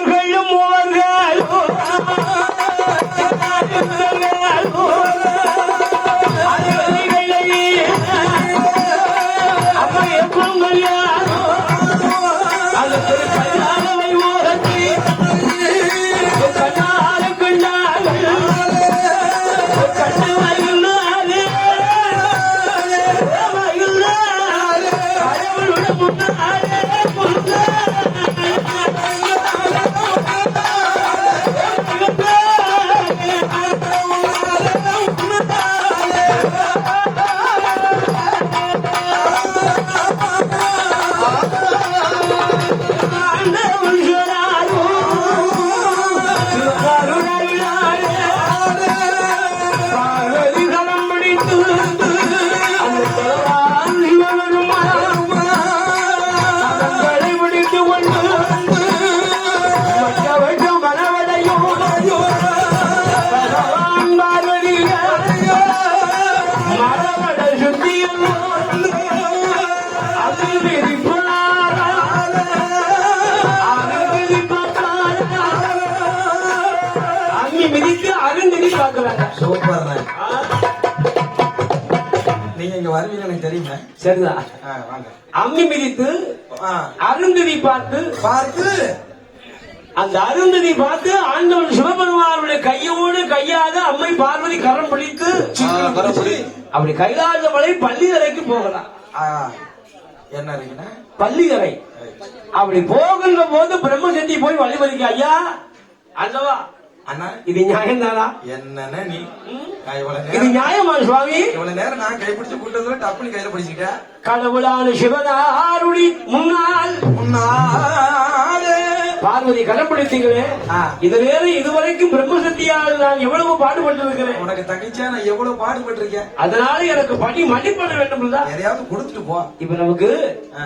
தேவர்களும் மூவர்களும் அம்மா எப்பவும் அது கல்யாணமை ஓரத்தி கண்ணால கண்டாலே கண்ணு மயிலாலே மயிலாலே கடவுளோட முன்னாலே நீங்க இங்க வருவீங்க எனக்கு தெரியுமே. சரிதான். அம்மி மிதித்து அருந்ததி பார்த்து அந்த அருந்ததி பார்த்து ஆண்டவன் சிவபெருமானுடைய கையோடு கையாக அம்மை பார்வதி கரம் பிடித்து அப்படி கைலாச மலை பள்ளியறைக்கு போகலாம். என்ன இருக்குன்னா பள்ளியறை. அப்படி போகின்ற போது பிரம்மசக்தி போய் வழிமறிக்க, ஐயா அல்லவா அண்ணா இது நியாயம் தானா? என்ன நீ இது நியாயமா சுவாமி? இவ்வளவு நேரம் நான் கைப்பிடிச்சு கூட்டத்துல டப்புனு கையில பிடிச்சிட்டேன். கடவுளான சிவனாருடி முன்னால் பார்வதி கடைப்பிடித்தீங்களே, இது வேற இதுவரைக்கும் பிரம்மசக்தியால் நான் எவ்வளவு பாடுபட்டு இருக்கிறேன். உனக்கு தங்கச்சியா நான் எவ்வளவு பாடுபட்டு இருக்கேன். அதனால எனக்கு பணி மன்னிப்பட வேண்டும். எதையாவது கொடுத்துட்டு போ. இப்ப நமக்கு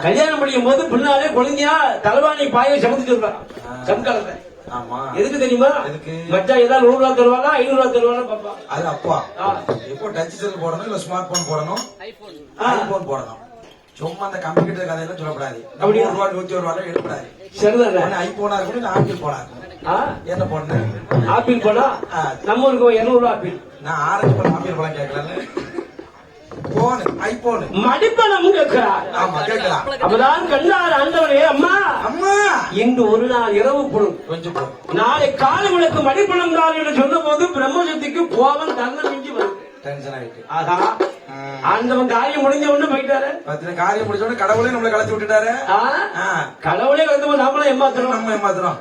கல்யாணம் முடியும் போது பின்னாலே குழந்தையா தலைவாணி பாய சமத்துட்டு இருக்கான் சம்காலத்தை. ஆமா, எதுக்கு தெரியுமா? மச்சா ஏதாவது 100 ரூபா தருவானா 500 ரூபா தருவானா பாப்பா. அது அப்பா இப்போ டச் செல் போடணும், இல்ல ஸ்மார்ட் போன் போடணும், ஐபோன் போடணும். சும்மா அந்த கம்ப்யூட்டர் கதையெல்லாம் சொல்லக்கூடாது. 100 ரூபா 101 ரூபா எடுக்கூடாது. சரிதான். ஐபோனா இருக்கணும், ஆப்பிள் போனா இருக்கணும். என்ன போன ஆப்பிள் போனா நம்ம ஊருக்கு 200 ரூபா ஆப்பிள். நான் ஆரஞ்சு பழம் ஆப்பிள் பழம் கேட்கல. போனு ஐபோனு மடிப்பணம் கேட்கிறார். ஆமா கேட்கலாம். அப்பதான் கண்டார் ஆண்டவரே, அம்மா அம்மா இன்று ஒரு நாள் இரவு பொருள் கொஞ்சம் நாளை காலை உனக்கு மடிப்பணம் தான் என்று சொன்ன போது பிரம்மசக்திக்கு கோபம் தன்னை மிஞ்சி வருது. டென்ஷன் ஆயிட்டு. ஆகா, ஆண்டவன் காரியம் முடிஞ்ச உடனே போயிட்டாரு. காரியம் முடிஞ்ச உடனே கடவுளே நம்மளை கலத்தி விட்டுட்டாரு. கடவுளே கலந்து போது நம்மள ஏமாத்துறோம். நம்ம ஏமாத்துறோம்.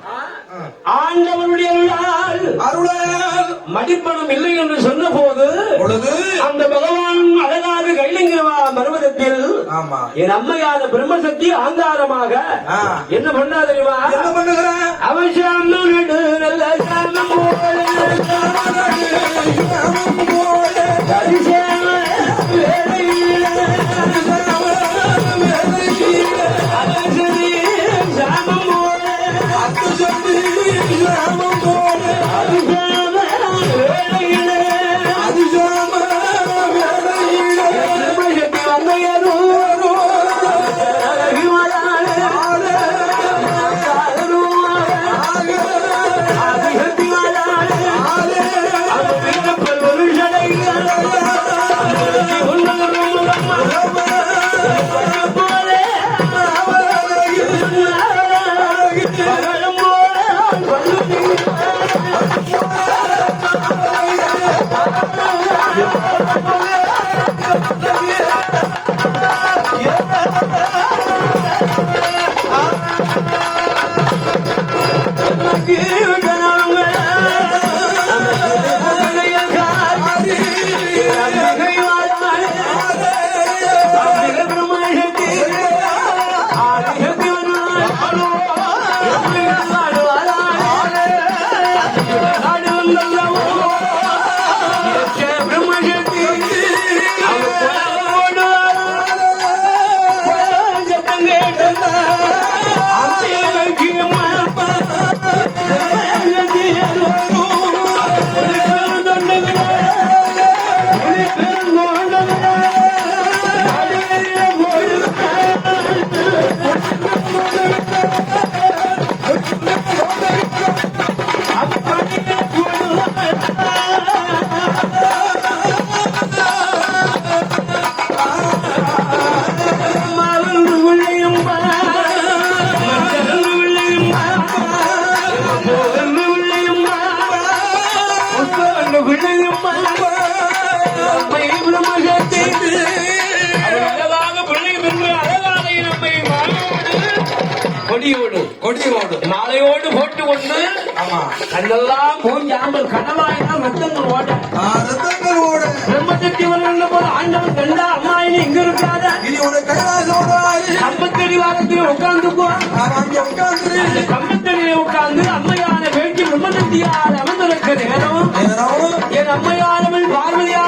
ஆண்டவனுடைய அருளால் மடிப்பணம் இல்லை என்று சொன்ன போது அந்த பகவான் அழகாக கைலிங்கிரவா பருவதத்தில் என் அம்மையான பிரம்மசக்தி ஆங்காரமாக என்ன பண்ணா தெரியுமா? என்ன பண்ணுகிற அவசியம் நல்ல சாமம் Oh, கொடியோடு கொடியோடு மாலையோடு போட்டு கொண்டு ஆமா கண்ணெல்லாம் போஞ்சாமல் கனவாயினால் ரத்தங்கள் ஓட ரத்தங்கள் ஓட பிரம்மசக்தி வருகின்ற போது ஆண்டவன் கண்டா அம்மா இனி இங்க இருக்காத இனி ஒரு கைலாசோட கம்பத்தடி வாரத்தில் உட்கார்ந்துக்குவான் அங்கே உட்கார்ந்து அந்த கம்பத்தடியில உட்கார்ந்து அம்மையான வேண்டி பிரம்மசக்தியால் அமர்ந்திருக்க நேரம் என் அம்மையானவள் பார்வதியா